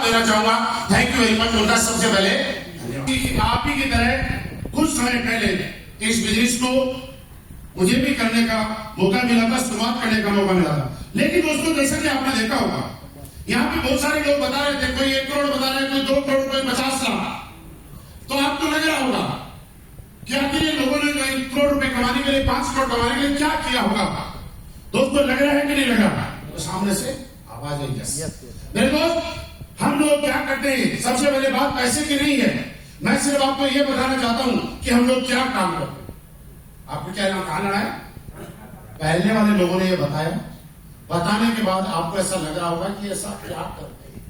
देना चाहूंगा। Thank you very much उनका सबसे पहले आप ही की तरह कुछ समय पहले इस बिजनेस को मुझे भी करने का मौका मिला था, शुरुआत करने का मौका मिला था। लेकिन दोस्तों जैसा कि आपने देखा होगा यहाँ पे बहुत सारे लोग बता रहे थे, कोई 1 करोड़ बता रहे, कोई 2 करोड़, कोई 50 लाख। तो आपको लग रहा होगा कि आखिर ये लोगों ने 1 करोड़ रुपए कमाने के लिए, 5 करोड़ कमाने के लिए क्या किया होगा। दोस्तों लग रहा है कि नहीं लग रहा? तो सामने से आवाज आई। मेरे दोस्त हम लोग क्या करते हैं, सबसे पहले बात पैसे की नहीं है, मैं सिर्फ आपको यह बताना चाहता हूं कि हम लोग क्या काम करते हैं। आपको क्या नाम कहा लड़ा है? पहले वाले लोगों ने ये बताया, बताने के बाद आपको ऐसा लग रहा होगा कि ऐसा क्या करते हैं,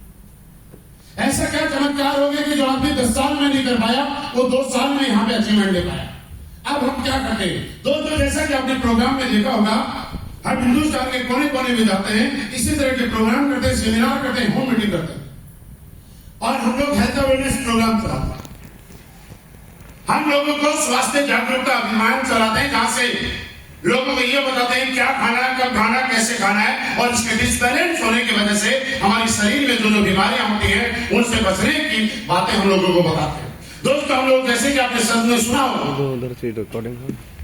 ऐसा क्या चमत्कार हो गया कि जो आदमी 10 साल में नहीं कर पाया वो 2 साल में यहाँ पे अचीवमेंट ले पाया। अब हम क्या करते हैं दोस्तों, जैसा कि आपने प्रोग्राम में देखा होगा, हम हिंदुस्तान के कोने कोने में जाते हैं, इसी तरह के प्रोग्राम करते हैं, सेमिनार करते हैं, होम मीटिंग करते हैं और हम लोग हेल्थ अवेयरनेस प्रोग्राम चलाते हैं। हम लोगों को स्वास्थ्य जागरूकता अभियान चलाते हैं, जहां से लोगों को ये बताते हैं क्या खाना है, कब खाना है, कैसे खाना है, और इसके डिस्बैलेंस होने की वजह से हमारे शरीर में जो बीमारियां होती हैं उनसे बचने की बातें हम लोगों को बताते हैं। दोस्तों हम लोग जैसे कि आपने सब ने सुना होगा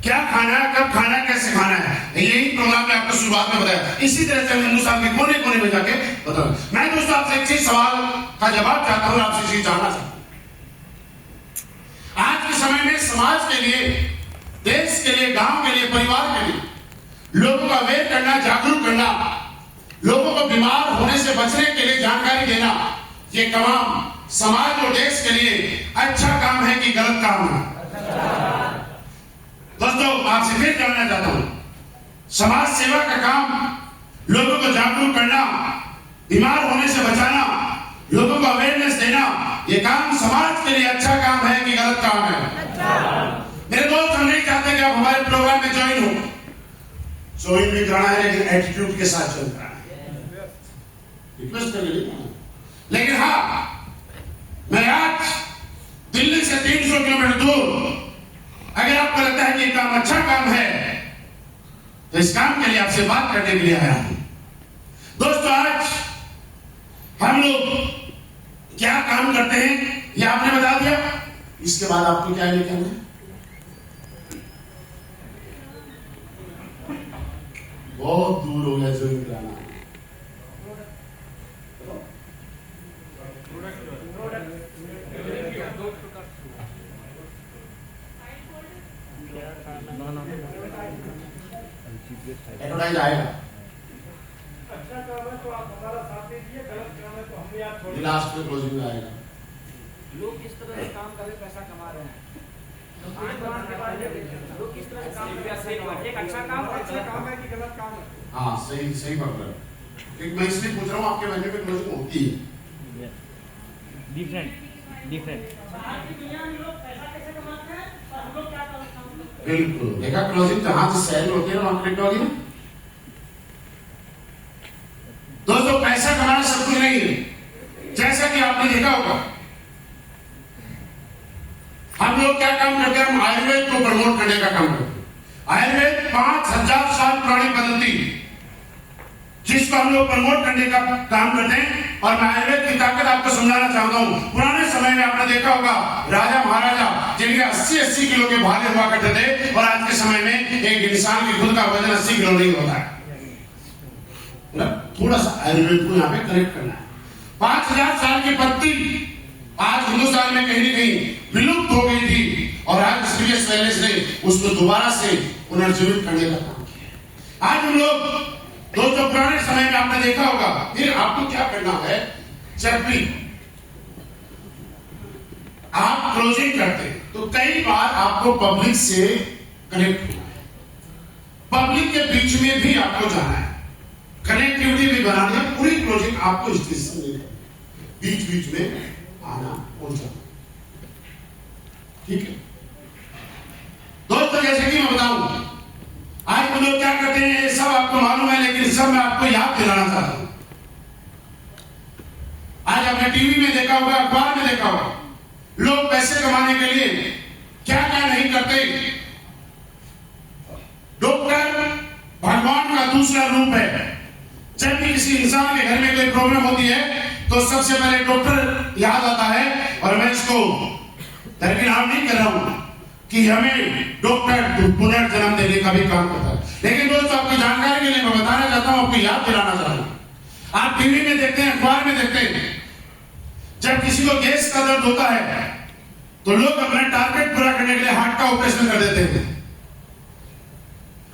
क्या खाना है, कब खाना है, कैसे खाना है, यही प्रोग्राम में आपको शुरुआत में बताया। इसी तरह से हम हिंदुस्तान के कोने कोने में जाके बताऊं। मैं दोस्तों आपसे एक चीज सवाल का जवाब चाहता हूं, आपसे चीज जानना चाहता हूं। आज के समय में समाज के लिए, देश के लिए, गांव के लिए, परिवार के लिए लोगों को अवेयर करना, जागरूक करना, लोगों को बीमार होने से बचने के लिए जानकारी देना, ये काम समाज और देश के लिए अच्छा काम है कि गलत काम है? दोस्तों आपसे फिर जानना चाहता हूं, समाज सेवा का काम लोगों को जागरूक करना, बीमार होने से बचाना, लोगों को अवेयरनेस देना, ये काम समाज के लिए अच्छा काम है कि गलत काम है? मेरे दोस्त हम नहीं चाहते कि आप हमारे प्रोग्राम में ज्वाइन हो, ज्वाइन भी कराना है लेकिन एटीट्यूड के साथ ज्वाइन कराना है, रिक्वेस्ट कर लेकिन हाँ, मैं आज दिल्ली से 300 किलोमीटर दूर, अगर आपको लगता है कि ये काम अच्छा काम है तो इस काम के लिए आपसे बात करने के लिए आया हूं। दोस्तों आज हम लोग क्या काम करते हैं ये आपने बता दिया, इसके बाद आपको क्या नहीं करना है? बहुत दूर हो गया ज्वाइन कराना। एडवर्टाइज आएगा, अच्छा काम है तो आप हमारा साथ दीजिए, गलत काम है तो हम भी आप छोड़ दीजिए। लास्ट में क्लोजिंग में आएगा। लोग किस तरह से काम करके पैसा कमा रहे हैं, लोग किस तरह से काम करके, एक अच्छा काम और अच्छा काम है कि गलत काम है? हाँ सही सही बात है। मैं इसलिए पूछ रहा हूँ आपके महीने में क्लोजिंग होती है डिफरेंट आज की दुनिया में लोग पैसा कैसे कमाते हैं और हम लोग क्या काम करते हैं? बिल्कुल देखा, क्लोजिंग जहां से सैलरी होती है ना वहां कनेक्ट होगी ना। दोस्तों पैसा कमाना सब कुछ नहीं है, जैसा कि आपने देखा होगा हम लोग क्या काम करते हैं, हम आयुर्वेद को प्रमोट करने का काम करते हैं। आयुर्वेद 5000 साल पुरानी पद्धति जिसको हम लोग प्रमोट करने का काम करते हैं, और मैं आयुर्वेद की ताकत आपको समझाना चाहता हूं। पुराने समय में आपने देखा होगा राजा महाराजा जिनके 80-80 किलो के भाले हुआ करते थे, और आज के समय में एक इंसान की खुद का वजन 80 किलो नहीं होता है। थोड़ा सा आयुर्वेद को यहाँ पे कनेक्ट करना है। 5000 साल की पद्धति आज हिंदुस्तान में कहीं न कहीं विलुप्त हो गई थी, और आज सीरियस वेलनेस ने उसको दोबारा से पुनर्जीवित करने का काम किया। आज हम लोग दोस्तों पुराने समय में आपने देखा होगा, फिर आपको क्या करना है, जब भी आप क्लोजिंग करते हैं तो कई बार आपको पब्लिक से कनेक्ट होना है, पब्लिक के बीच में भी आपको जाना है, कनेक्टिविटी भी बनानी है। पूरी क्लोजिंग आपको इस चीज से बीच बीच में आना और जाना, ठीक है दोस्तों। जैसे कि मैं बताऊं आज हम लोग क्या करते हैं सब आपको मालूम है, लेकिन सब मैं आपको याद दिलाना चाहता हूं। आज आपने टीवी में देखा होगा, अखबार में देखा होगा, लोग पैसे कमाने के लिए क्या क्या नहीं करते। डॉक्टर भगवान का दूसरा रूप है। जब भी किसी इंसान के घर में कोई प्रॉब्लम होती है तो सबसे पहले डॉक्टर याद आता है। और मैं इसको दरकिनार नहीं कर रहा हूं कि हमें डॉक्टर पुनर्जन्म देने का भी काम करता है, लेकिन दोस्तों आपकी जानकारी के लिए मैं बताना चाहता हूं, आपको याद दिलाना चाहता हूं। आप टीवी में देखते हैं, अखबार में देखते हैं, जब किसी को गैस का दर्द होता है तो लोग अपना टारगेट पूरा करने के लिए हार्ट का ऑपरेशन कर देते हैं।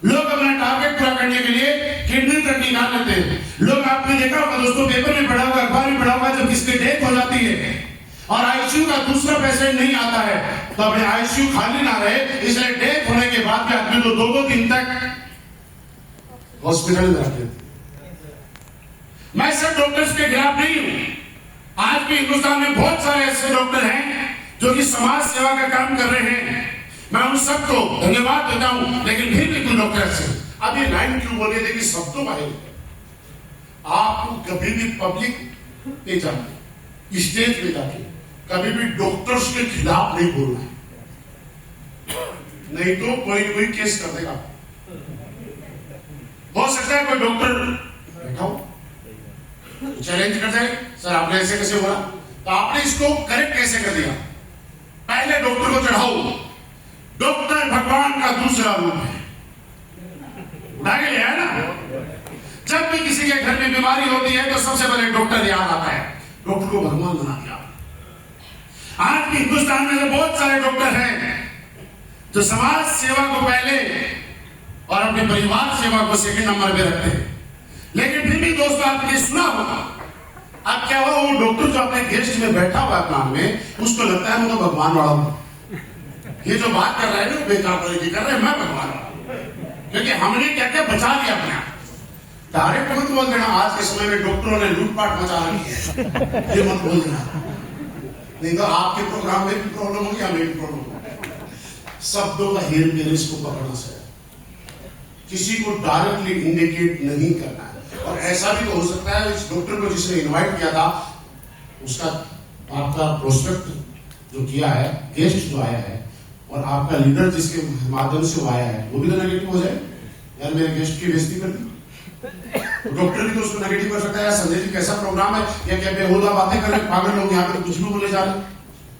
लोग अपना टारगेट पूरा करने के लिए किडनी तक निकाल लेते हैं। लोग, आपने देखा होगा दोस्तों, पेपर में पढ़ा होगा, अखबार में पढ़ा होगा, जब किसकी डेथ हो जाती है और आईसीयू का दूसरा पेशेंट नहीं आता है तो अपने आईसीयू खाली ना रहे, इसलिए डेथ होने के बाद भी आदमी को 2-2 दिन तक हॉस्पिटल में रखते हैं। मैं सब डॉक्टर्स के खिलाफ नहीं हूं। आज भी हिंदुस्तान में बहुत सारे ऐसे डॉक्टर हैं जो कि समाज सेवा का काम कर रहे हैं, मैं उन सबको धन्यवाद देता हूं। लेकिन फिर भी कुछ डॉक्टर से अब ये लाइन क्यों बोले थे कि सब तो भाई आपको कभी भी पब्लिक पे जाके, स्टेज पे जाके कभी भी डॉक्टर्स के खिलाफ नहीं बोलना है, नहीं तो कोई केस कर देगा। हो सकता है कोई डॉक्टर बैठा हो चैलेंज कर जाए, सर आपने ऐसे कैसे बोला, तो आपने इसको करेक्ट कैसे कर दिया। पहले डॉक्टर को चढ़ाओ, डॉक्टर भगवान का दूसरा रूप है, उठा के लिया है ना। जब भी किसी के घर में बीमारी होती है तो सबसे पहले डॉक्टर याद आता है, डॉक्टर को भगवान बना दिया। आज भी हिंदुस्तान में तो बहुत सारे डॉक्टर हैं जो समाज सेवा को पहले और अपने परिवार सेवा को सेकंड नंबर पे रखते हैं। लेकिन फिर भी दोस्तों आपने सुना होगा, अब क्या हुआ, वो डॉक्टर जो अपने गेस्ट में बैठा हुआ प्लान में, उसको लगता है मैं तो भगवान वाला हूं, ये जो बात कर रहा है ना बेकार तरीके कर रहे हैं, मैं भगवान वाला हूं, क्योंकि हमने क्या क्या बचा लिया अपने आप। डायरेक्ट मत बोल देना, आज के समय में डॉक्टरों ने लूटपाट मचा रखी है, ये मत बोल देना, नहीं तो आपके प्रोग्राम में भी प्रॉब्लम होगी, हमें भी प्रॉब्लम होगी। शब्दों का हेर फेर इसको पकड़ना चाहिए, किसी को डायरेक्टली इंडिकेट नहीं करना है। और ऐसा भी तो हो सकता है इस डॉक्टर को जिसने इनवाइट किया था, उसका आपका प्रोस्पेक्ट जो किया है, गेस्ट जो आया है, और आपका लीडर जिसके माध्यम से वो आया है, वो भी तो नेगेटिव हो जाए, यार मेरे गेस्ट की बेइज्जती कर दी। तो डॉक्टर भी तो उसको नेगेटिव कर सकता है, संजय जी कैसा प्रोग्राम है, या क्या बेहुदा बातें कर रहे, पागल लोग यहाँ पे कुछ भी बोले जा रहे।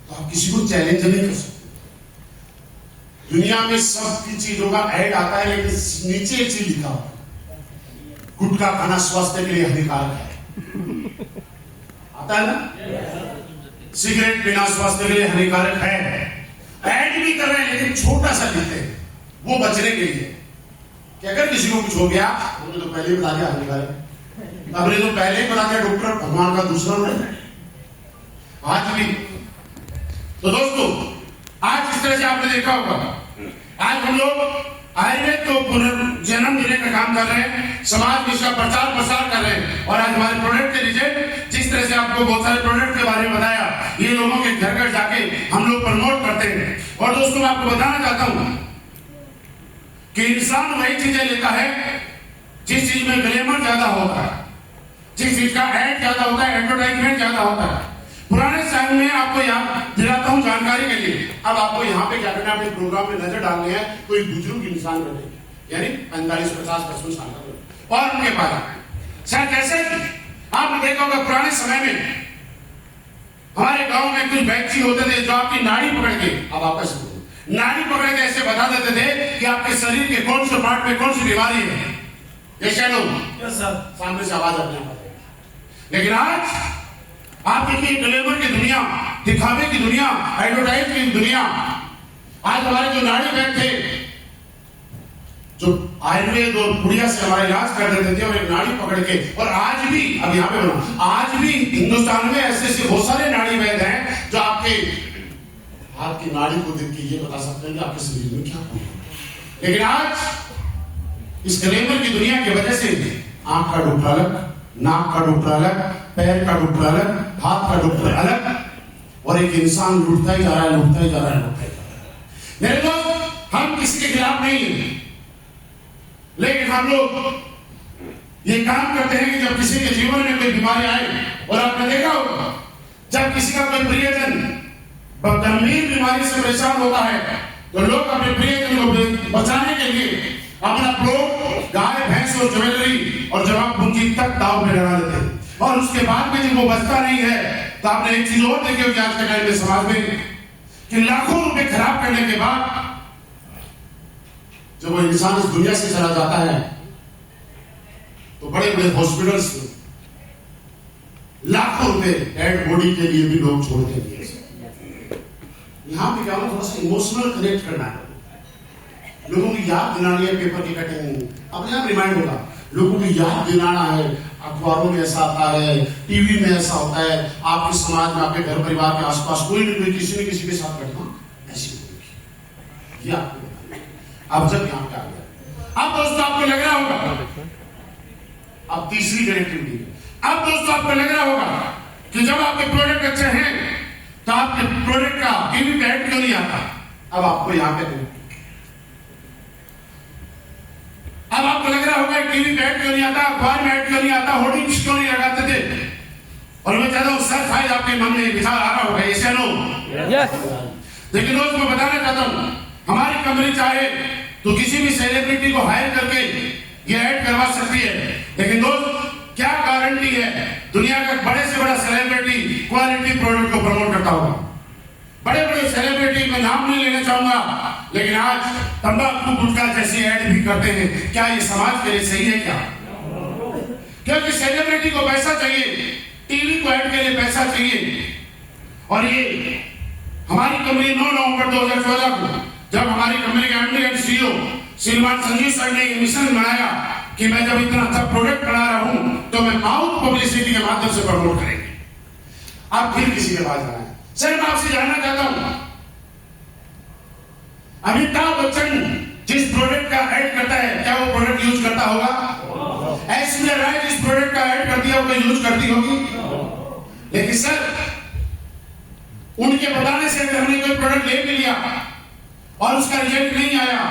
तो आप किसी को चैलेंज नहीं कर सकते। दुनिया में सबकी चीजों का ऐड आता है, लेकिन नीचे एक चीज लिखा होता है, गुटखा खाना स्वास्थ्य के लिए हानिकारक है, आता है ना, सिगरेट पीना स्वास्थ्य के लिए हानिकारक है। ऐड भी कर रहे हैं लेकिन छोटा सा लिखते हैं, वो बचने के लिए कि अगर किसी को कुछ हो गया, हमने तो पहले ही बता दिया हानिकारक, हमने तो पहले ही बता दिया डॉक्टर भगवान का दूसरा रूप है। आज भी तो दोस्तों, आज इस तरह से आपने देखा होगा, आज हम लोग आयुर्वेद को पुनर्जन्म देने का काम कर रहे हैं, समाज में इसका प्रचार प्रसार कर रहे हैं। और आज हमारे प्रोडक्ट के नीचे जिस तरह से आपको बहुत सारे प्रोडक्ट के बारे में बताया, ये लोगों के घर घर जाके हम लोग प्रमोट करते हैं। और दोस्तों मैं आपको बताना चाहता हूं कि इंसान वही चीजें लेता है जिस चीज में ग्लैमर ज्यादा होता है, जिस चीज का एड ज्यादा होता है, एडवर्टाइजमेंट ज्यादा होता है। पुराने समय में आपको याद दिलाता हूं जानकारी के लिए। अब आपको यहाँ पे क्या करना है, अपने प्रोग्राम में नजर डालनी है, कोई बुजुर्ग इंसान बने, यानी 45-50-55 साल का, और उनके पास शायद कैसे आपने देखा होगा पुराने समय में हमारे गांव में कुछ व्यक्ति होते थे जो आपकी नाड़ी पकड़ के, अब आपस नाड़ी पकड़ के ऐसे बता देते थे कि आपके शरीर के कौन से पार्ट में कौन सी बीमारी है। ये सामने से आवाज अपने आप। लेकिन आज आप देखिए, ग्लैमर की दुनिया, दिखावे की दुनिया, एडवर्टाइज की दुनिया, आज हमारे जो नाड़ी वैद्य थे, जो आयुर्वेद और पुड़िया से हमारा इलाज कर देते थे, और एक नाड़ी पकड़ के, और आज भी, अब यहाँ पे बना, आज भी हिंदुस्तान में ऐसे बहुत सारे नाड़ी वैद्य हैं जो आपके हाथ की नाड़ी को देख के ये बता सकते हैं कि आपके शरीर में क्या हो। लेकिन आज इस ग्लैमर की दुनिया की वजह से आंख का डॉक्टर अलग, नाक का डॉक्टर अलग, पैर का डॉक्टर अलग, हाथ का डॉक्टर अलग, और एक इंसान लुटता ही जा रहा है, लुटता ही जा रहा है, लुटता ही जा रहा है। मेरे दोस्त, हम किसी के खिलाफ नहीं हैं, लेकिन हम लोग ये काम करते हैं कि जब किसी के जीवन में कोई बीमारी आए, और आपने देखा होगा जब किसी का कोई प्रियजन गंभीर बीमारी से परेशान होता है, तो लोग अपने प्रियजन को बचाने के लिए अपना प्लॉट, गाय, भैंस और ज्वेलरी और जमा पूंजी तक दांव पे लगा देते हैं। और उसके बाद में जब वो बचता नहीं है तो आपने एक चीज और देखी होगी आज के टाइम में समाज में कि लाखों रुपए खराब करने के बाद जब वो इंसान इस दुनिया से चला जाता है तो बड़े बड़े हॉस्पिटल्स में लाखों रुपए डेड बॉडी के लिए भी लोग छोड़ के दिए। यहां पे क्या होगा, थोड़ा सा इमोशनल कनेक्ट करना है, लोगों की याद दिलानी है, पेपर की कटिंग अपने आप रिमाइंड होगा, लोगों की याद दिलाना है। अखबारों में ऐसा आता है, टीवी में ऐसा होता है, आपके समाज में आपके घर परिवार के आसपास कोई न कोई किसी न किसी के साथ घटना ऐसी होगी। ये आपको अब जब यहां पे आ गया, अब दोस्तों आपको लग रहा होगा, अब तीसरी कनेक्टिविटी, अब दोस्तों आपको लग रहा होगा कि जब आपके प्रोडक्ट अच्छे हैं तो आपके प्रोडक्ट का टीवी पे ऐड क्यों नहीं आता। अब आपको यहां पे अब आपको लग रहा होगा टीवी पे ऐड क्यों नहीं आता, अखबार में ऐड क्यों नहीं आता, होर्डिंग्स क्यों नहीं लगाते थे। और मैं चाहता हूं सर शायद आपके मन में विचार आ रहा होगा, ऐसे नो लेकिन दोस्त मैं बताना चाहता हूं, हमारी कंपनी चाहे तो किसी भी सेलिब्रिटी को हायर करके ये ऐड करवा सकती है, लेकिन दोस्त क्या गारंटी है दुनिया का बड़े से बड़ा सेलिब्रिटी क्वालिटी प्रोडक्ट को प्रमोट करता होगा। बड़े बड़े सेलिब्रिटी में नाम नहीं लेना चाहूंगा, लेकिन आज तंबाकू गुटखा जैसी ऐड भी करते हैं। क्या ये समाज के लिए सही है क्या? क्योंकि सेलिब्रिटी को पैसा चाहिए, टीवी को ऐड के लिए पैसा चाहिए। और ये हमारी कंपनी 9 नवंबर 2014 को जब हमारी कंपनी के एमडी एंड सीईओ श्रीमान संजीव सर ने ये मिशन बनाया कि मैं जब इतना अच्छा प्रोडक्ट बना रहा हूं तो मैं माउथ पब्लिसिटी के माध्यम से प्रमोट करेंगे। आप फिर किसी के पास जाए, सर मैं आपसे जानना चाहता हूं, अमिताभ बच्चन जिस प्रोडक्ट का ऐड करता है क्या वो प्रोडक्ट यूज करता होगा? ऐश्वर्या राय जिस प्रोडक्ट का ऐड करती है वो यूज करती होगी? लेकिन सर उनके बताने से अगर हमने कोई प्रोडक्ट ले भी लिया और उसका रिजल्ट नहीं आया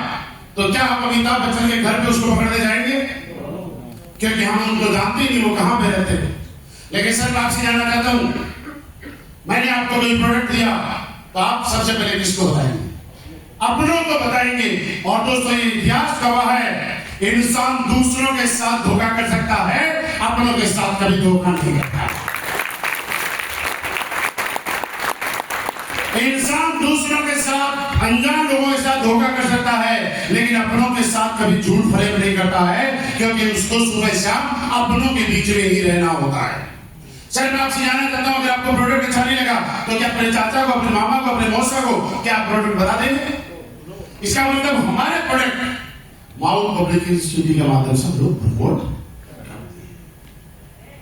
तो क्या हम अमिताभ बच्चन के घर पे उसको पकड़ने जाएंगे? क्योंकि हम उनको जानते नहीं वो कहां पे रहते हैं। लेकिन सर मैं आपसे जानना चाहता हूं, मैंने आपको कोई प्रोडक्ट दिया तो आप सबसे पहले किसको बताएंगे? अपनों को बताएंगे। और दोस्तों ये इतिहास गवाह है, इंसान दूसरों के साथ धोखा कर सकता है, अपनों के साथ कभी धोखा नहीं करता। इंसान दूसरों के साथ, अनजान लोगों के साथ धोखा कर सकता है, लेकिन अपनों के साथ कभी झूठ फरेब नहीं करता है, क्योंकि उसको सुबह शाम अपनों के बीच में ही रहना होता है। सर मैं आपसे जानना चाहता हूं, अगर आपको प्रोडक्ट अच्छा नहीं लगा तो क्या अपने चाचा को, अपने मामा को, अपने मौसा को क्या आप प्रोडक्ट बता देंगे? इसका मतलब हमारे प्रोडक्ट माउथ पब्लिसिटी के माध्यम से लोग प्रमोट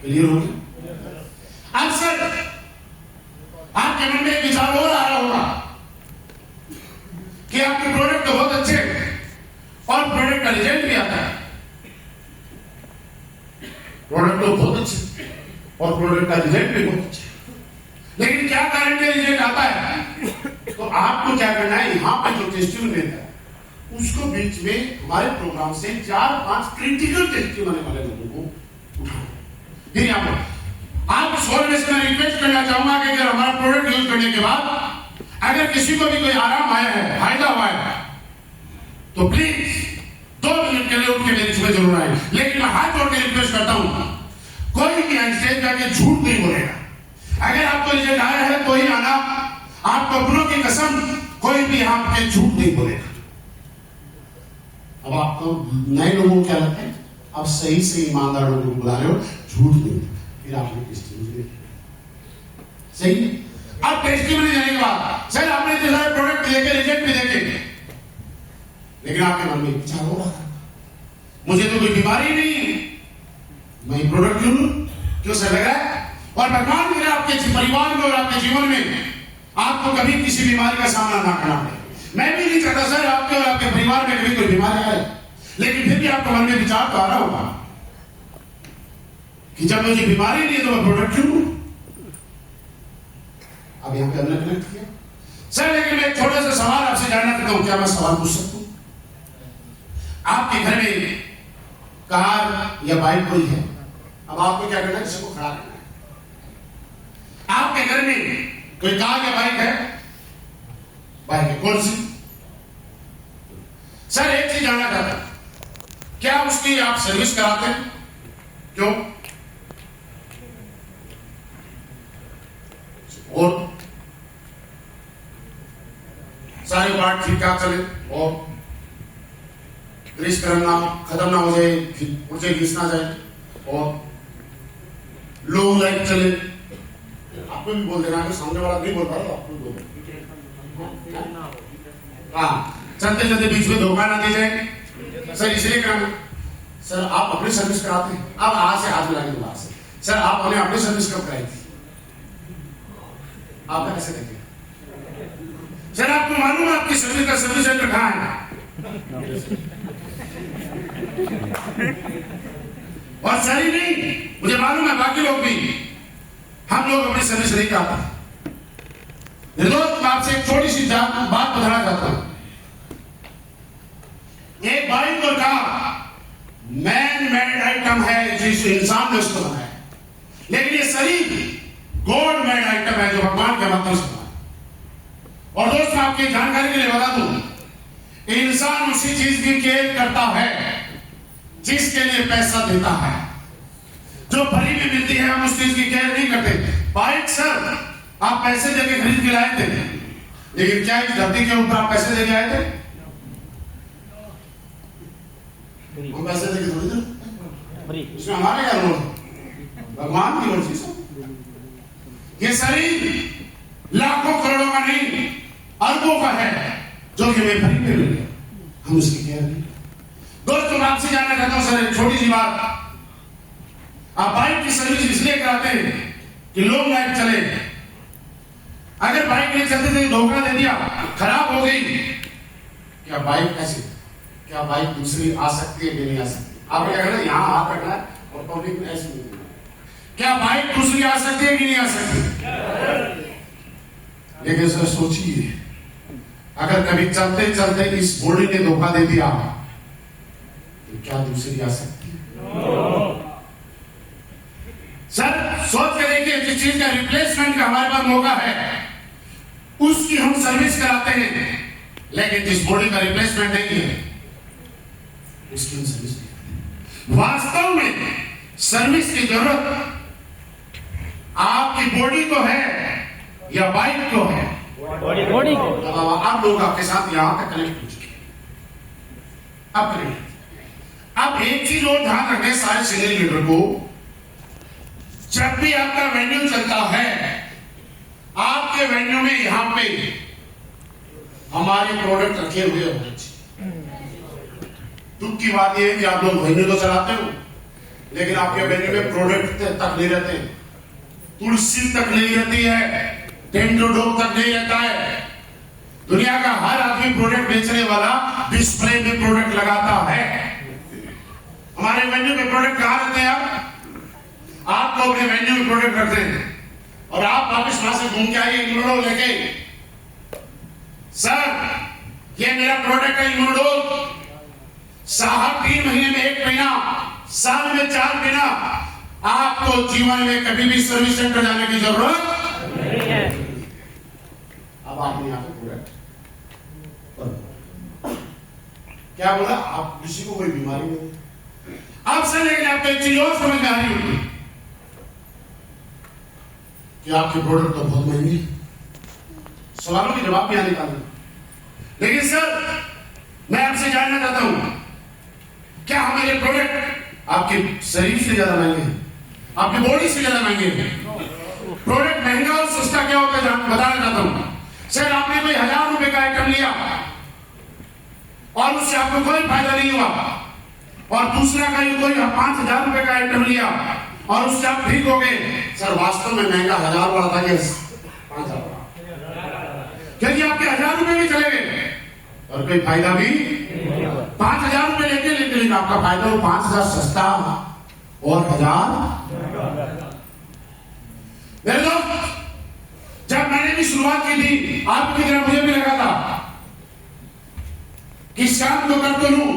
क्लियर हो गया। अब सर आपके मन में एक विचार और आ रहा होगा कि आपके प्रोडक्ट तो बहुत अच्छे और प्रोडक्ट का रिजल्ट भी आता है, प्रोडक्ट तो बहुत अच्छे और प्रोडक्ट का रिजल्ट भी बहुत अच्छा, लेकिन क्या गारंटी रिजल्ट आता है? तो आपको क्या करना है, यहां पर जो टेस्टिंग लेता है उसको बीच में हमारे प्रोग्राम से 4-5 क्रिटिकल टेस्टिंग आने वाले लोगों को उठाना। फिर यहां पर आप इस हॉल में मैं रिक्वेस्ट करना चाहूंगा कि अगर हमारा प्रोडक्ट यूज करने के बाद अगर किसी को भी कोई आराम आया है, फायदा हुआ है, तो प्लीज 2 मिनट के लिए उठ के मेरे इसमें जरूर आए। लेकिन मैं हाथ जोड़ के रिक्वेस्ट करता हूं, कोई भी स्टेज पे आके झूठ नहीं बोलेगा। अगर आपको रिजल्ट आया है तो ही आना, आपको अपनों की कसम कोई भी आपके झूठ नहीं बोलेगा। अब आपको नए लोगों को क्या लगता है, आप सही से ईमानदार लोगों को बुला रहे हो, झूठ नहीं, फिर आपने टेस्टिंग सही। अब टेस्टिंग में जाने के बाद सर आपने इतने सारे प्रोडक्ट देखे, रिजल्ट भी देखे, लेकिन आपके मन में विचार हो रहा है मुझे तो कोई बीमारी नहीं है, मैं प्रोडक्ट क्यों लूं? क्यों सर लग रहा है? और भगवान मेरे आपके परिवार में और आपके जीवन में आपको कभी किसी बीमारी का सामना ना करना पड़े। मैं भी नहीं चाहता सर आपके और आपके परिवार में कभी कोई बीमारी आए, लेकिन फिर भी आपके मन में विचार तो आ रहा होगा कि जब मुझे बीमारी नहीं है तो मैं प्रोडक्ट क्यों लूं? अब यहां पे हमने कनेक्ट किया सर। लेकिन मैं थोड़ा सा सवाल आपसे जानना चाहता हूं, क्या मैं सवाल पूछ सकता हूं? आपके घर में कार या बाइक कोई है, अब आपको क्या करना है, किसी को खड़ा करना है। आपके घर में कोई कार या बाइक है? बाइक है, कौन सी? सर एक चीज जानना चाहता हूं, क्या उसकी आप सर्विस कराते हैं? क्यों? और सारे पार्ट ठीक ठाक चले और ग्रीस करना खत्म ना हो जाए, ऊंचे घिस ना जाए और लो लाइट चले। आपको भी बोल देना, सामने वाला नहीं बोल पा रहा, आपको बोल देना। हाँ, चलते चलते बीच में धोखा ना दी जाए। सर इसलिए करना, सर आप अपनी सर्विस कराते हैं, अब आज से हाथ मिलाने के बाद से सर आप हमें अपनी सर्विस कब कराई थी, आप कैसे देखें? सर आपको मालूम है आपकी सर्विस का सर्विस सेंटर कहाँ है? और सर ही नहीं, मुझे मालूम है बाकी लोग भी, हम लोग अपनी सर्विस नहीं कराते। निर्दोष मैं आपसे एक छोटी सी बात बताना चाहता हूं। एक बाइक और कार मैन मेड आइटम है, जिस इंसान ने उसको बनाया, लेकिन ये शरीर गॉड मेड आइटम है, जो भगवान के माध्यम से बना। और दोस्त मैं आपकी जानकारी के लिए बता दूं, इंसान उसी चीज की केयर करता है जिसके लिए पैसा देता है। जो फ्री में मिलती है हम उस चीज की केयर नहीं करते। बाइक सर आप पैसे देके खरीद के लाए थे, लेकिन क्या इस धरती के ऊपर आप पैसे देके आए थे? हम पैसे देके थोड़ी थे, इसमें हमारे क्या रोल, भगवान की मर्जी से। ये शरीर लाखों करोड़ों का नहीं, अरबों का है, जो कि हमें फ्री में मिल गया, हम उसकी केयर नहीं। दोस्तों मैं आपसे जानना चाहता हूं सर एक छोटी सी बात, आप बाइक की सर्विस इसलिए कराते हैं कि लॉन्ग लाइफ चले। अगर बाइक नहीं चलते थे, धोखा दे दिया, खराब हो गई, क्या बाइक ऐसी, क्या बाइक दूसरी आ सकती है कि नहीं आ सकती? आपने क्या कहना, यहां हाथ रखना है और पब्लिक में ऐसी नहीं, क्या बाइक दूसरी आ सकती है कि नहीं आ सकती? लेकिन सर सोचिए, अगर कभी चलते चलते इस बॉडी ने धोखा दे दिया तो क्या दूसरी आ सकती है? सर सोच के देखिए, जिस चीज का रिप्लेसमेंट का हमारे पास मौका है उसकी हम सर्विस कराते हैं, लेकिन जिस बॉडी का रिप्लेसमेंट नहीं है उसकी हम सर्विस नहीं करते। वास्तव में सर्विस की जरूरत आपकी बॉडी को है या बाइक को है? बॉडी को। आप लोग आपके साथ यहां तक कनेक्ट हो चुके हैं, अब कनेक्ट। अब एक चीज और ध्यान रखें सारे सीनियर लीडर को, जब भी आपका वेन्यू चलता है, आपके वेन्यू में यहां पे हमारे प्रोडक्ट रखे हुए होने चाहिए। दुख की बात यह है कि आप लोग वेन्यू तो चलाते हो, लेकिन आपके वेन्यू में प्रोडक्ट तक नहीं रहते, तुलसी तक नहीं रहती है, टेंडोडोग तक नहीं रहता है। दुनिया का हर आदमी प्रोडक्ट बेचने वाला डिस्प्ले में प्रोडक्ट लगाता है। हमारे वेन्यू में प्रोडक्ट कहां रहते हैं? आप लोग अपने वेन्यू में प्रोडक्ट रखते हैं और आप वापस वहां से घूम के आइए इग्नोडो लेके, सर ये मेरा प्रोडक्ट है इग्नोडो, साहब 3 महीने में 1 महीना, साल में 4 महीना, आपको जीवन में कभी भी सर्विस सेंटर जाने की जरूरत नहीं है। अब आपने यहां पे प्रोडक्ट क्या बोला, आप किसी को कोई बीमारी नहीं, अब से लेकिन आपको एक चीज और समझ में आ रही होगी कि आपके प्रोडक्ट तो बहुत महंगे, सवालों के जवाब भी आने का नहीं। लेकिन सर मैं आपसे जानना चाहता हूं, क्या हमारे प्रोडक्ट आपके शरीर से ज्यादा महंगे हैं, आपकी बॉडी से ज्यादा महंगे हैं? प्रोडक्ट महंगा और सस्ता क्या होता है बताना चाहता हूं। सर आपने कोई 1000 रुपए का आइटम लिया और उससे आपको कोई फायदा नहीं हुआ, और दूसरा का कोई 5000 रुपए का आइटम लिया और उससे आप ठीक हो गए, सर वास्तव में महंगा 1000 वाला था कि 5000 वाला, क्योंकि आपके 1000 रुपए भी चले गए और कोई फायदा भी 5000 रुपए लेके, लेकिन आपका फायदा वो 5000 सस्ता और 1000। जब मैंने भी शुरुआत की थी, आपकी तरह मुझे भी लगा था कि इस काम को कर तो लूं,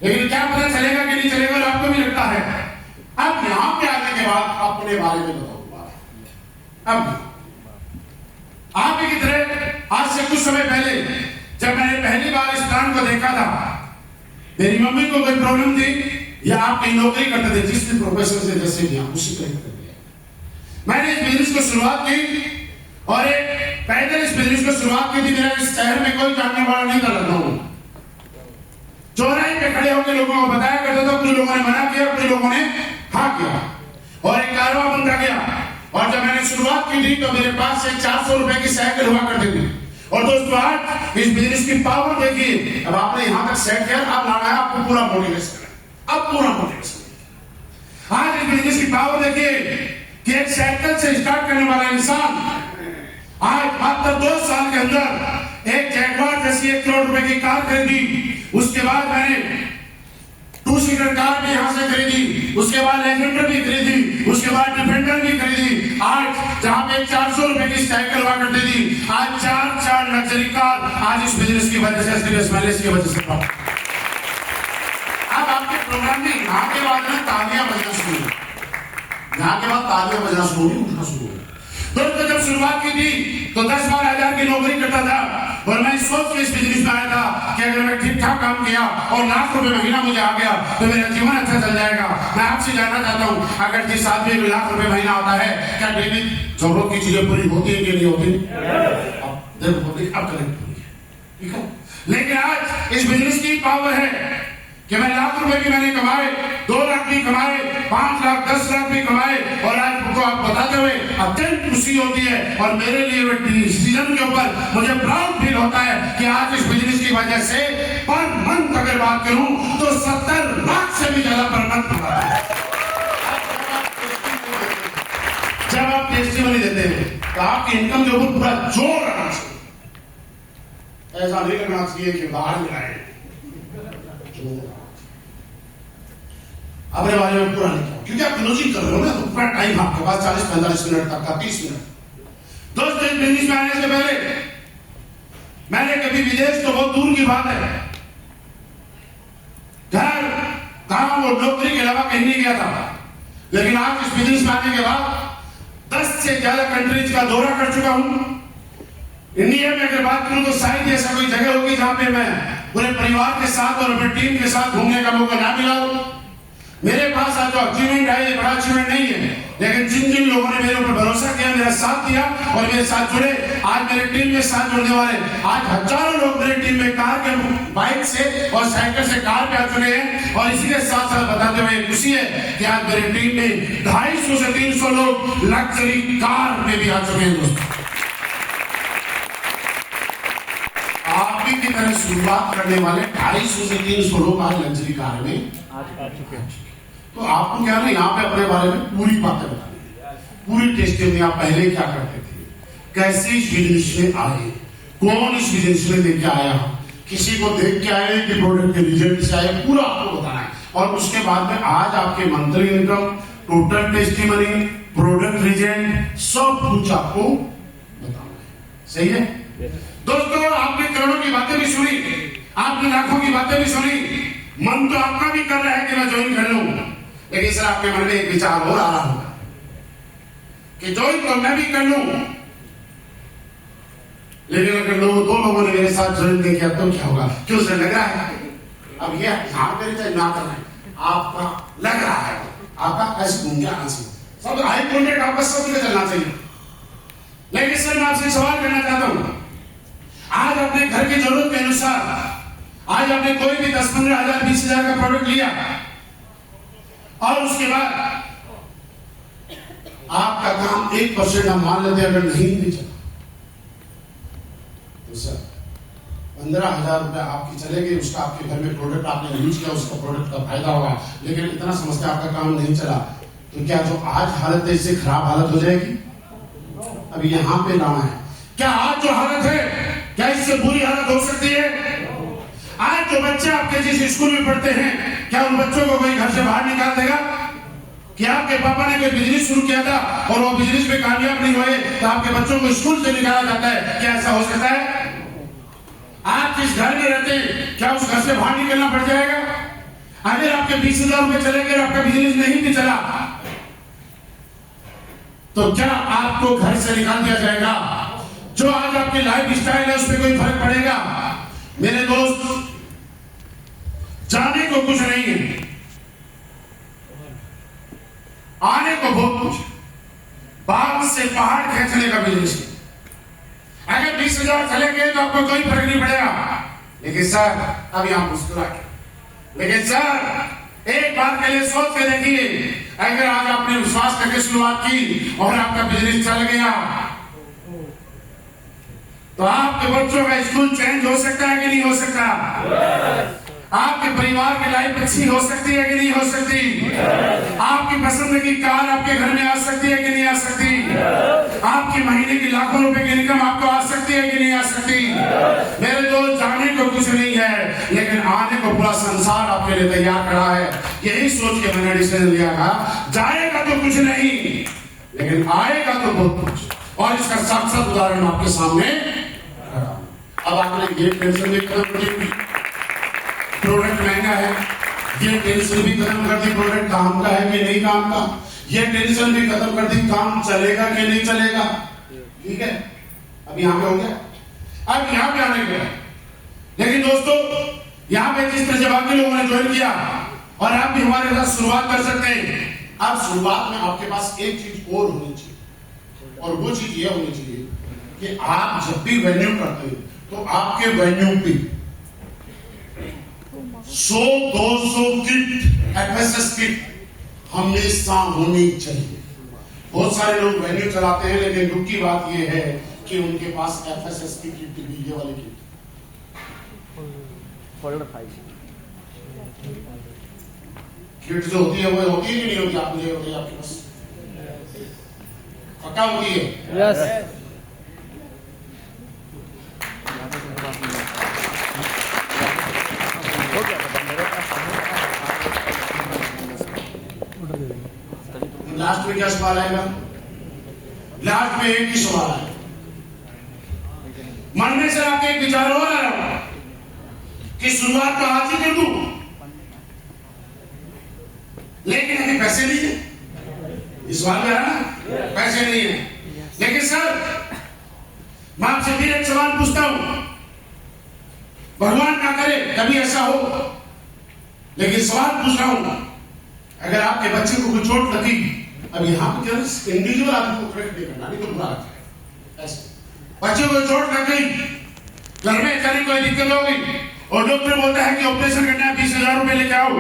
लेकिन क्या पता चलेगा कि नहीं चलेगा, और आपको भी लगता है। अब यहां पे आने के बाद अपने बारे में बताऊंगा। अब आप की तरह आज से कुछ समय पहले जब मैंने पहली बार इस प्लान को देखा था, मेरी मम्मी को कोई प्रॉब्लम थी या आप कहीं नौकरी करते थे, जिस भी प्रोफेशन से जैसे भी उसी तरह कर दिया। मैंने इस बिजनेस को शुरुआत की और एक पैदल इस बिजनेस को शुरुआत की थी। मेरा इस शहर में कोई जानने वाला नहीं था लखनऊ। चौराहे पे खड़े होकर लोगों को बताया करता था, कुछ लोगों ने मना किया, कुछ लोगों ने हाँ किया और एक कारवां बनता गया। और जब मैंने शुरुआत की थी तो मेरे पास एक 400 रुपए की साइकिल हुआ करती थी। और दोस्तों आज इस बिजनेस की पावर देखिए। अब आपने यहां तक सेट किया, अब लाना है आपको पूरा मोटिवेशन, अब पूरा मोटिवेशन। आज इस बिजनेस की पावर देखिए कि एक साइकिल से स्टार्ट करने वाला इंसान आज मात्र 2 साल के अंदर एक जैगवार जैसी 1 करोड़ रुपए की कार खरीदी। उसके बाद मैंने 2 सीटर कार भी यहां से खरीदी, उसके बाद लेजेंडर भी खरीदी, उसके बाद डिफेंडर भी खरीदी। आज जहां पे 400 रुपए की साइकिल हुआ करती थी, आज 4 लग्जरी कार आज इस बिजनेस की वजह से, की वजह से प्राप्त। अब आपके प्रोग्राम में यहाँ के बाद में तालियां बजना शुरू हुई, यहाँ के बाद तालियां बजना शुरू हुई, उठना शुरू हुआ। दोस्तों जब शुरुआत की थी तो 10-12 हजार की नौकरी करता था और मैं सोच के इस बिजनेस में आया था कि अगर मैं ठीक ठाक काम किया और लाख रुपए महीना मुझे आ गया तो मेरा जीवन अच्छा चल जाएगा। मैं आपसे जानना चाहता हूँ, अगर जिस आदमी को 1 लाख रुपए महीना आता है, क्या डेली जरूरत की चीजें पूरी होती है कि नहीं होती? अब ठीक है। लेकिन आज इस बिजनेस की पावर है कि मैं लाख रुपए भी मैंने कमाए, 2 लाख भी कमाए, 5 लाख 10 लाख भी कमाए और आज को आप बताते हुए अत्यंत खुशी होती है। और मेरे लिए डिसीजन के ऊपर मुझे प्राउड फील होता है कि आज इस बिजनेस की वजह से पर मंथ अगर बात करूं तो 70 लाख से भी ज्यादा पर मंथ कमाता है। जब आप टेस्टिमनी देते हैं तो आपकी इनकम के ऊपर पूरा जोर रखना चाहिए, ऐसा नहीं करना चाहिए कि बाहर में आए अपने बारे में पूरा नहीं किया, क्योंकि आप क्लोजिंग कर रहे हो ना, तो पूरा टाइम आपके पास 40-45 मिनट तक का, 30 मिनट। दोस्तों इस बिजनेस में आने से पहले मैंने कभी विदेश तो बहुत दूर की बात है, घर काम और नौकरी के अलावा कहीं नहीं गया था। लेकिन आज इस बिजनेस में आने के बाद 10 से ज्यादा कंट्रीज का दौरा कर चुका हूं। इंडिया में अगर बात करूं तो शायद ऐसा कोई जगह होगी जहां पे मैं पूरे परिवार के साथ और अपनी टीम के साथ घूमने का मौका ना मिला हो। मेरे पास आज जो अचीवमेंट है ये बड़ा अचीवमेंट नहीं है, लेकिन जिन लोगों ने मेरे ऊपर भरोसा किया, मेरा साथ दिया और मेरे साथ जुड़े, आज मेरे टीम में साथ जुड़ने वाले आज हजारों लोग मेरी टीम में कार के बाइक से और साइकिल से कार पे आ चुके हैं। और इसी के साथ साथ बताते हुए खुशी है कि आज मेरी टीम में 250 से 300 लोग लग्जरी कार में भी आ चुके हैं। दोस्तों आप भी की तरह शुरुआत करने वाले 250 से 300 लोग आज लग्जरी कार में आ चुके हैं। तो आपको क्या ना यहाँ पे अपने बारे में पूरी बातें बतानी, पूरी टेस्टिंग में आप पहले क्या करते थे, कैसे इस बिजनेस में आए, कौन इस बिजनेस में लेके आया, किसी को देख के आए कि प्रोडक्ट के रिजल्ट से आए, पूरा आपको बताना है। और उसके बाद में आज आपके monthly income, total testimony, product result सब कुछ आपको बताना है। सही है दोस्तों? आपने करोड़ों की बातें भी सुनी, आपने लाखों की बातें भी सुनी, मन तो आपका भी कर रहा है कि मैं ज्वाइन कर लूं, लेकिन सर आपके मन में एक विचार और आ रहा होगा कि ज्वाइन तो मैं भी कर लूं, लेकिन अगर 2 लोगों ने मेरे साथ ज्वाइन नहीं किया तो क्या होगा? क्यों सर लग रहा है अब ये हाँ मेरे चाहे ना करना है, आपका लग रहा है, आपका ऐसे घूम के आना चाहिए, सब हाई कॉन्टेक्ट आपका सब में चलना चाहिए। लेकिन सर मैं आपसे सवाल करना चाहता हूं, आज अपने घर की जरूरत के अनुसार आज आपने कोई भी 10-15 हजार 20 हजार का प्रोडक्ट लिया और उसके बाद आपका काम 1% हम मान लेते अगर नहीं भी चला तो सर 15,000 रुपए आपकी चले गए, उसका आपके घर में प्रोडक्ट आपने यूज किया, उसका प्रोडक्ट का फायदा होगा, लेकिन इतना समझते आपका काम नहीं चला तो क्या जो आज हालत है इससे खराब हालत हो जाएगी? अभी यहां पे लाना है, क्या आज जो हालत है क्या इससे बुरी हालत हो सकती है? आज जो बच्चे आपके जिस स्कूल में पढ़ते हैं क्या उन बच्चों को कोई घर से बाहर निकाल देगा? कि आपके पापा ने कोई बिजनेस शुरू किया था और वो बिजनेस में कामयाब नहीं हुए तो आपके बच्चों को स्कूल से निकाला जाता है, क्या ऐसा हो सकता है? आप जिस घर में रहते हैं क्या उस घर से बाहर निकलना पड़ जाएगा? अगर आपके 20,000 रुपए चले गए, आपका बिजनेस नहीं भी चला तो क्या आपको घर से निकाल दिया जाएगा? जो आज आपकी लाइफ स्टाइल है उस पर कोई फर्क पड़ेगा? मेरे दोस्त जाने को कुछ नहीं है, आने को बहुत कुछ। बाग से पहाड़ खींचने का बिजनेस है, 20,000 चले गए तो आपको कोई फर्क नहीं पड़ेगा, लेकिन सर अभी आप मुस्कुरा के, लेकिन सर एक बार के लिए सोच के देखिए, अगर आज आपने विश्वास करके शुरुआत की और आपका बिजनेस चल गया तो आपके बच्चों का स्कूल चेंज हो सकता है कि नहीं हो सकता? आपके परिवार की लाइफ अच्छी हो सकती है कि नहीं हो सकती? आपकी पसंद की कार आपके घर में आ सकती है कि नहीं आ सकती? आपकी महीने की लाखों रुपए की इनकम आपको आ सकती है कि नहीं आ सकती? मेरे दोस्त, जाने को कुछ नहीं है, लेकिन आने को पूरा संसार आपके लिए तैयार खड़ा है। यही सोच के मैंने डिसीजन लिया था, जाएगा तो कुछ नहीं, लेकिन आएगा तो बहुत कुछ, और इसका साक्षात उदाहरण आपके सामने। अब आपने ये टेंशन भी खत्म कर दी, प्रोडक्ट महंगा है, ये टेंशन भी खत्म कर दी, प्रोडक्ट काम का है कि नहीं काम का, ये टेंशन भी खत्म कर दी, काम चलेगा कि नहीं चलेगा। ठीक है, अब यहाँ पे हो गया, अब यहाँ पे आने गया। लेकिन दोस्तों, यहाँ पे जिस तरह बाकी लोगों ने ज्वाइन किया और आप भी हमारे साथ शुरुआत कर सकते हैं। अब शुरुआत में आपके पास एक चीज और होनी चाहिए, और वो चीज ये होनी चाहिए कि आप जब भी वेन्यू करते हैं तो आपके वेन्यू पे 100-200 किट, एफएसएस किट हमेशा होनी चाहिए। बहुत सारे लोग वेन्यू चलाते हैं, लेकिन दुख की बात यह है कि उनके पास एफएसएस की किट भी, ये वाली किट किट जो होती है वो होती है कि नहीं होती? आप मुझे बताइए, आपके पास पक्का होती है? यस। लास्ट में क्या सवाल आएगा? लास्ट में एक ही सवाल है, मन में से आपके एक विचार और आ रहा कि शुरुआत तो आज ही कर दूं, लेकिन अभी पैसे नहीं है। इस सवाल में ना पैसे नहीं है, लेकिन सर मैं आपसे फिर एक सवाल पूछता हूं, भगवान ना करे कभी ऐसा हो, लेकिन सवाल पूछ रहा हूं, अगर आपके बच्चे को कोई चोट लगी, अब यहाँ पे इंडिविजुअल आदमी को करेक्ट नहीं करना, नहीं तो बुरा लगता है। ऐसे बच्चे को चोट लग गई, घर में अचानक कोई दिक्कत हो गई और डॉक्टर बोलता है कि ऑपरेशन करना है, 20,000 रुपए लेके आओ,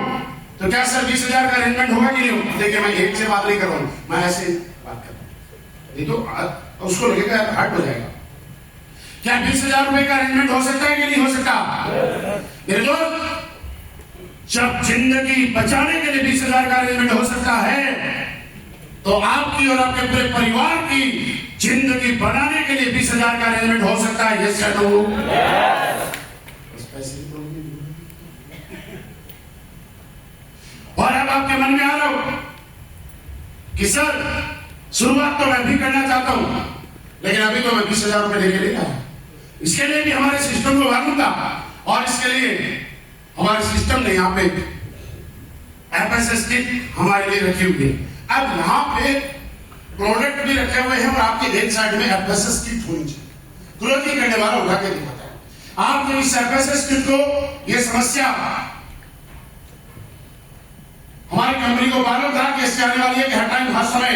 तो क्या सर 20,000 का अरेंजमेंट होगा कि नहीं होगा? देखिए, मैं एक से बात नहीं कर रहा हूं, मैं ऐसे बात कर रहा हूं, नहीं तो उसको लगेगा हार्ट हो जाएगा। क्या 20,000 रुपए का अरेंजमेंट हो सकता है कि नहीं हो सकता? मेरे दोस्त, जब जिंदगी बचाने के लिए 20,000 का अरेंजमेंट हो सकता है, तो आपकी और आपके पूरे परिवार की जिंदगी बनाने के लिए 20,000 का अरेंजमेंट हो सकता है। यस या नो? और अब आपके मन में आ रहा हो कि सर शुरुआत तो मैं भी करना चाहता हूं, लेकिन अभी तो मैं 20,000 रुपए लेके नहीं आया। इसके लिए भी हमारे सिस्टम को मालूम था, और इसके लिए हमारे सिस्टम ने यहाँ पे एफएसएस किट हमारे लिए रखी हुई है। अब यहाँ पे प्रोडक्ट भी रखे हुए हैं और आपके एक साइड में एफएसएस किट होनी चाहिए। क्लोजिंग करने वाला उठा के दिखाता है। आप जब इस एफएसएस किट को, ये समस्या हमारी कंपनी को मालूम था कि इससे आने वाली है कि हर टाइम हर समय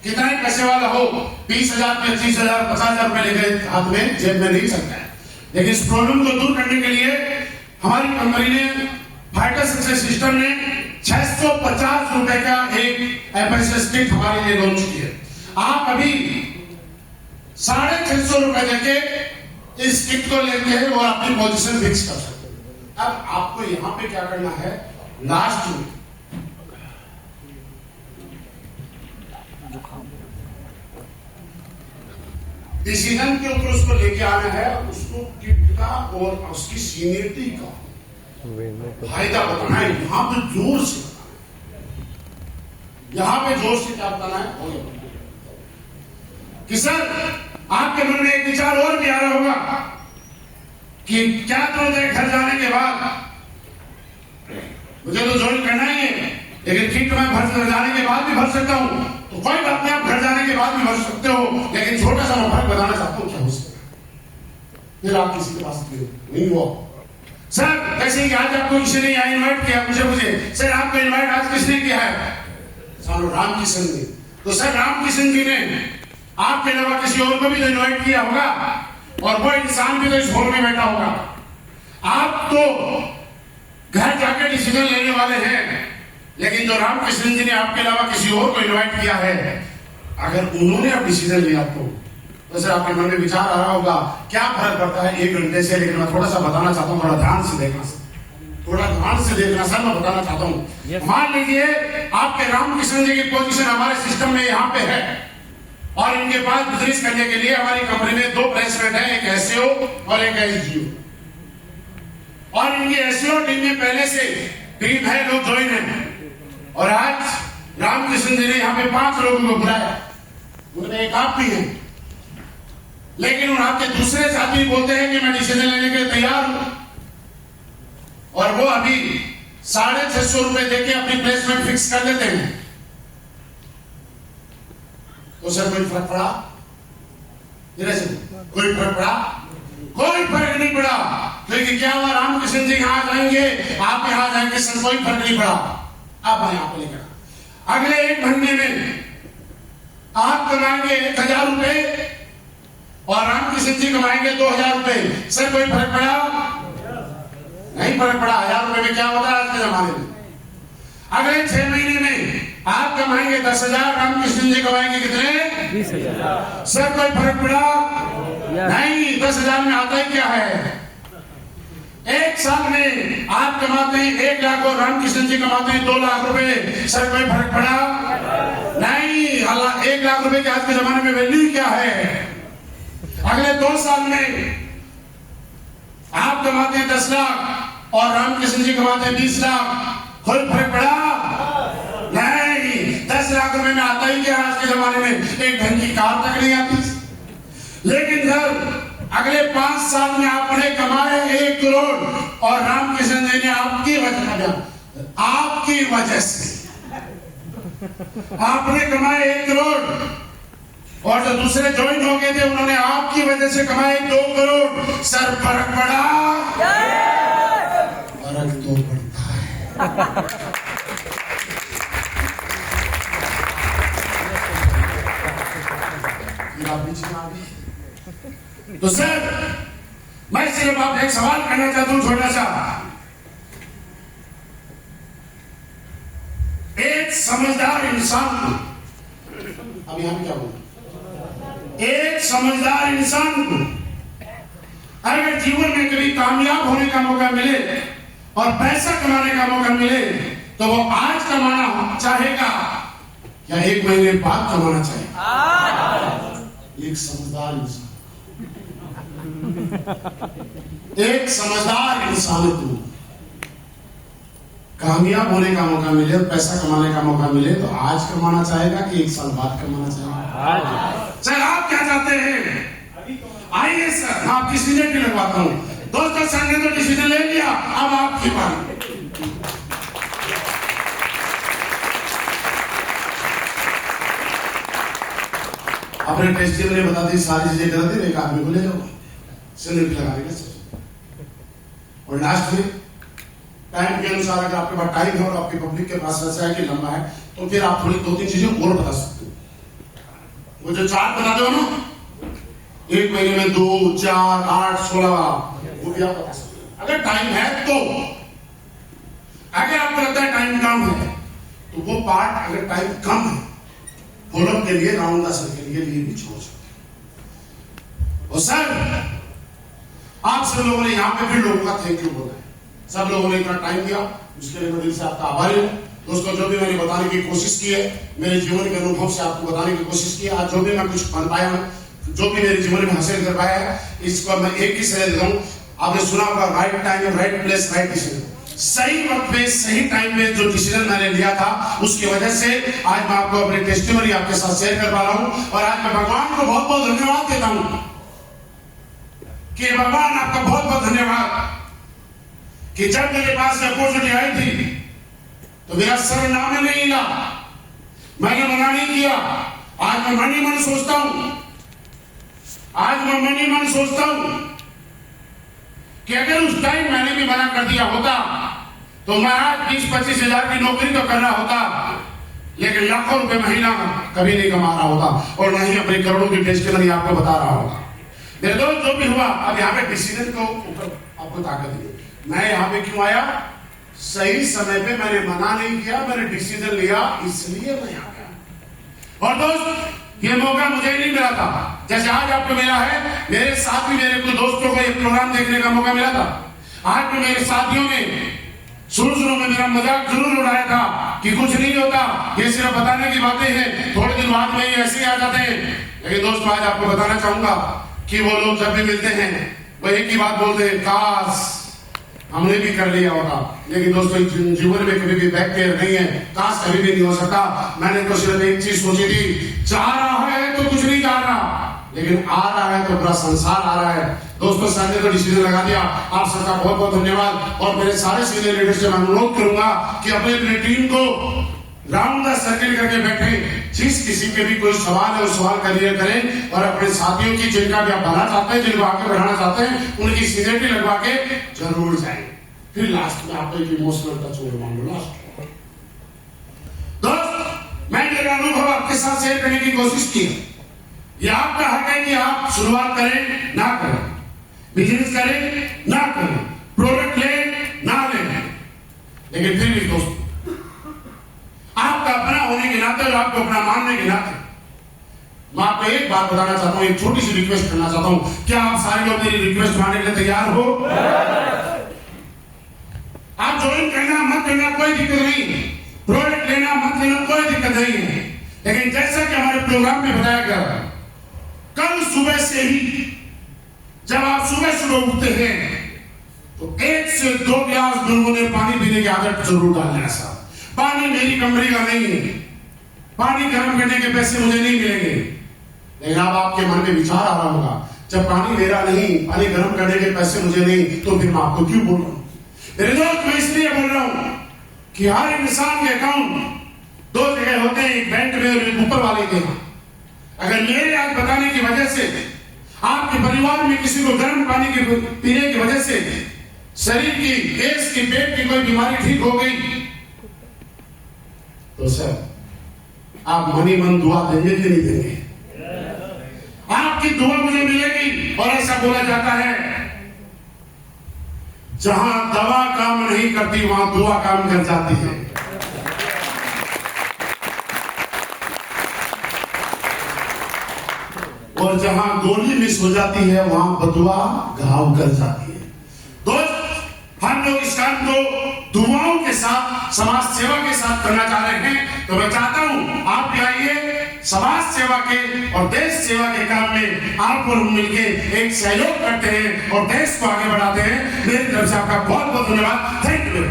कितना ही पैसे वाला हो, 20,000, 25,000, 50,000 रुपए लेकर हाथ में जेब में नहीं सकता है। लेकिन इस प्रॉब्लम को दूर करने के लिए हमारी कंपनी ने, फाइटर सक्सेस सिस्टम ने 650 रुपए का एक एफएसएस किट हमारे लिए लॉन्च किया। आप अभी 650 रुपए देके इस किट को लेते हैं और अपनी पोजीशन फिक्स कर सकते हैं। अब आपको यहां पे क्या करना है, लास्ट में डिसीजन के ऊपर उसको लेके आना है, उसको किट का और उसकी सीनियरिटी का फायदा बताना है। यहां पे जोर से बताना है, यहां पे जोर से क्या बताना है कि सर आपके मन में एक विचार और भी आ रहा होगा कि क्या तो घर जाने के बाद मुझे तो ज्वाइन करना ही है, लेकिन किट मैं घर जाने के बाद भी भर सकता हूं, तो कोई बात नहीं, आप घर जाने के बाद भी भर सकते हो, लेकिन छोटा सा मैं फर्क बताना चाहता हूं, क्या हो सकता है। फिर आप किसी के पास नहीं हुआ सर, कैसे कि आज आपको किसी ने यहाँ इन्वाइट किया, मुझे सर आपको इन्वाइट आज किसने किया है? राम किशन ने। तो सर राम किशन जी ने आपके अलावा किसी और को भी तो इन्वाइट किया होगा, और वो इंसान भी तो इस हॉल में बैठा होगा। आप तो घर जाके डिसीजन लेने वाले हैं, लेकिन जो रामकृष्ण जी ने आपके अलावा किसी और को इनवाइट किया है, अगर उन्होंने अब डिसीजन लिया तो सर आपके मन में विचार आ रहा होगा क्या फर्क पड़ता है 1 घंटे से। लेकिन मैं थोड़ा सा बताना चाहता हूँ, थोड़ा ध्यान से देखना सर, मैं बताना चाहता हूँ। मान लीजिए आपके रामकृष्ण जी की पोजीशन हमारे सिस्टम में यहाँ पे है और इनके पास बिजनेस करने के लिए हमारी कंपनी में 2 प्लेसमेंट है, एक एसईओ और एक एसजीओ। और इनकी एसईओ टीम में पहले से टीम है, लोग ज्वाइन है। और आज रामकृष्ण जी ने यहाँ पे 5 लोगों को बुलाया, उनमें एक आप भी है। लेकिन उन आपके दूसरे साथी बोलते हैं कि मैं डिसीजन लेने के लिए तैयार हूं, और वो अभी 650 रुपए देके अपनी प्लेसमेंट फिक्स कर लेते हैं। तो सर कोई फर्क पड़ा? कोई फर्क पड़ा? कोई फर्क नहीं पड़ा। क्योंकि क्या हुआ, रामकृष्ण जी यहाँ जाएंगे, आप यहाँ जाएंगे, सर कोई फर्क नहीं पड़ा। आप आए, आप लेकर अगले 1 महीने में आप कमाएंगे 1000 रुपए और रामकृष्ण जी कमाएंगे 2000 रुपए। सर कोई फर्क पड़ा? नहीं फर्क पड़ा। 1000 रुपए में क्या होता है आज के जमाने में? अगले 6 महीने में आप कमाएंगे 10,000, रामकृष्ण जी कमाएंगे कितने? 20,000। सर कोई फर्क पड़ा? नहीं। 10,000 में आता ही क्या है? 1 साल में आप कमाते हैं 1 लाख और रामकृष्ण जी कमाते हैं 2 लाख रुपए। सर कोई फर्क पड़ा? नहीं। 1 लाख रुपए के आज के जमाने में वैल्यू क्या है? अगले 2 साल में आप कमाते हैं 10 लाख और रामकृष्ण जी कमाते हैं 20 लाख। कोई फर्क पड़ा? नहीं। 10 लाख रुपए में आता ही क्या आज के जमाने में? एक ढंग की कार तक नहीं आती। लेकिन जब अगले 5 साल में आपने कमाए 1 करोड़ और रामकृष्ण जी ने आपकी वजह से आपने कमाए 1 करोड़ और जो दूसरे ज्वाइन हो गए थे उन्होंने आपकी वजह से कमाए 2 करोड़। सर फर्क पड़ा? फर्क तो पड़ता है। तो सर मैं सिर्फ आप एक सवाल करना चाहता हूं छोटा सा। एक समझदार इंसान को, अब यहां पे क्या बोला, एक समझदार इंसान को अगर जीवन में कभी कामयाब होने का मौका मिले और पैसा कमाने का मौका मिले तो वो आज कमाना चाहेगा या 1 महीने बाद कमाना चाहेगा? एक समझदार इंसान, एक समझदार इंसान को कामयाब होने का मौका मिले और पैसा कमाने का मौका मिले तो आज कमाना चाहेगा कि 1 साल बाद कमाना चाहेगा? सर आप क्या चाहते हैं? आइए सर, मैं आपकी डिसीजन भी लगवाता हूँ। दोस्तों सर ने तो डिसीजन ले लिया, अब आपकी बारी। अपने टेस्ट ने बता दी सारी चीजें गलत है, एक आदमी को ले जाओ सिलेंडर लगाने का। और लास्ट में टाइम के अनुसार अगर आपके पास टाइम है और आपके पब्लिक के पास ऐसा है कि लंबा है तो फिर आप थोड़ी 2-3 चीजें और बता सकते हो। वो जो चार्ट बताते हो ना 1 महीने में 2, 4, 8, 16, वो भी आप बता सकते हो अगर टाइम है तो। अगर आपको लगता है टाइम कम है तो वो पार्ट अगर टाइम कम है फॉलोअप के लिए, राउंड द सर्कल के लिए भी छोड़ सकते हो। और सर आप सब लोगों ने यहाँ पे फिर लोगों का थैंक यू बोला है। सब लोगों ने इतना टाइम दिया, उसके लिए मैं दिल से आपका आभारी हूँ। दोस्तों जो भी मैंने बताने की कोशिश की है, मेरे जीवन के अनुभव से आपको बताने की कोशिश की है, आज जो भी मैं कुछ बन पाया हूँ, जो भी मेरे जीवन में हासिल कर पाया है, इसको मैं एक ही सलाह देता हूँ। आपने सुना होगा right time, right place, right decision. सही वक्त पे सही टाइम पे जो डिसीजन मैंने लिया था उसकी वजह से आज मैं आपको अपनी टेस्टिमनी आपके साथ शेयर कर पा रहा हूँ। और आज मैं भगवान को बहुत बहुत धन्यवाद देता हूँ कि भगवान आपका बहुत बहुत धन्यवाद कि जब मेरे पास अपॉर्चुनिटी आई थी तो मेरा सर नाम नहीं हिला, मैंने मना नहीं किया। आज मैं मन ही मन सोचता हूं, आज मैं मन ही मन सोचता हूं कि अगर उस टाइम मैंने भी मना कर दिया होता तो मैं आज 20-25 हजार की नौकरी तो कर रहा होता, लेकिन लाखों रुपए महीना कभी नहीं कमा रहा होता और ना ही अपने करोड़ों की टेस्टिमनी आपको बता रहा होता। मेरे दोस्त जो भी हुआ, अब यहाँ पे डिसीजन को ऊपर आपको ताकत दी। मैं यहाँ पे क्यों आया? सही समय पे मैंने मना नहीं किया, मैंने डिसीजन लिया, इसलिए मैं यहाँ गया। और दोस्त, ये मौका मुझे नहीं मिला था जैसे आज आपको मिला है। मेरे साथ भी मेरे कुछ दोस्तों को ये प्रोग्राम देखने का मौका मिला था। आज भी मेरे साथियों ने शुरू में मेरा मजाक जरूर उड़ाया था कि कुछ नहीं होता, ये सिर्फ बताने की बातें हैं, थोड़े दिन बाद में ये ऐसे ही आ जाते हैं। लेकिन दोस्तों, आज आपको बताना चाहूंगा कि वो लोग जब भी मिलते हैं वो एक ही बात बोलते हैं, काश हमने भी कर लिया होता। लेकिन दोस्तों, जीवन में कभी भी बैक केयर नहीं है, काश कभी भी नहीं हो सकता। मैंने तो सिर्फ एक चीज सोची थी, जा रहा है तो कुछ नहीं जा रहा, लेकिन आ रहा है तो पूरा संसार आ रहा है। दोस्तों, सर ने तो डिसीजन लगा दिया, आप सबका बहुत बहुत धन्यवाद। और मेरे सारे सीनियर लीडर से मैं अनुरोध करूंगा कि अपनी अपनी टीम को राउंड द सर्किल करके बैठे, जिस किसी के भी कोई सवाल है उस सवाल का क्लियर करें, और अपने साथियों की जिनका भी आप भला चाहते हैं, जिनको आगे बढ़ाना चाहते हैं, उनकी सीनियरिटी लगवा के जरूर जाए। फिर लास्ट में आपको एक इमोशनल टच हो मांगो। लास्ट दोस्त, मैं मेरा अनुभव आपके साथ शेयर करने की कोशिश की। ये आपका हक है कि आप शुरुआत करें ना करें, बिजनेस करें ना करें, प्रोडक्ट लें ना लें, लेकिन फिर भी दोस्तों, आपका अपना होने के नाते और आपको अपना मानने के नाते मैं आपको एक बात बताना चाहता हूं, एक छोटी सी रिक्वेस्ट करना चाहता हूं। क्या आप सारे लोग मेरी रिक्वेस्ट मानने के लिए तैयार हो? आप ज्वाइन करना मत करना कोई दिक्कत नहीं है, प्रोडक्ट लेना मत लेना कोई दिक्कत नहीं है, लेकिन जैसा कि हमारे प्रोग्राम में बताया गया, कल सुबह से ही जब आप सुबह उठते हैं तो 1 से 2 गिलास गुनगुने पानी पीने की आदत जरूर डालना। साहब, पानी मेरी कंपनी का नहीं है, पानी गर्म करने के पैसे मुझे नहीं मिलेंगे। लेकिन अब आपके मन में विचार आ रहा होगा, जब पानी मेरा नहीं, पानी गर्म करने के पैसे मुझे नहीं, तो फिर मैं आपको क्यों बोल रहा हूं? मेरे दोस्त, मैं इसलिए बोल रहा हूं कि हर इंसान के अकाउंट 2 जगह होते हैं, एक बैंक में और एक ऊपर वाले के यहाँ। अगर मेरे आज बताने की वजह से आपके परिवार में किसी को गर्म पानी के पीने की वजह से शरीर की, गैस की, पेट की कोई बीमारी ठीक हो गई, तो सर आप मनी मन दुआ देंगे कि नहीं देंगे? आपकी दुआ मुझे मिलेगी। और ऐसा बोला जाता है, जहां दवा काम नहीं करती वहां दुआ काम कर जाती है। और जहां गोली मिस हो जाती है वहां बदुआ घाव कर जाती है। दोस्त, हम लोग इस काम को दुआओं के साथ, समाज सेवा के साथ करना चाह रहे हैं, तो मैं चाहता हूं आप भी आइए, समाज सेवा के और देश सेवा के काम में आप और हम मिलके एक सहयोग करते हैं और देश को आगे बढ़ाते हैं। मेरी तरफ से आपका बहुत बहुत धन्यवाद। Thank you.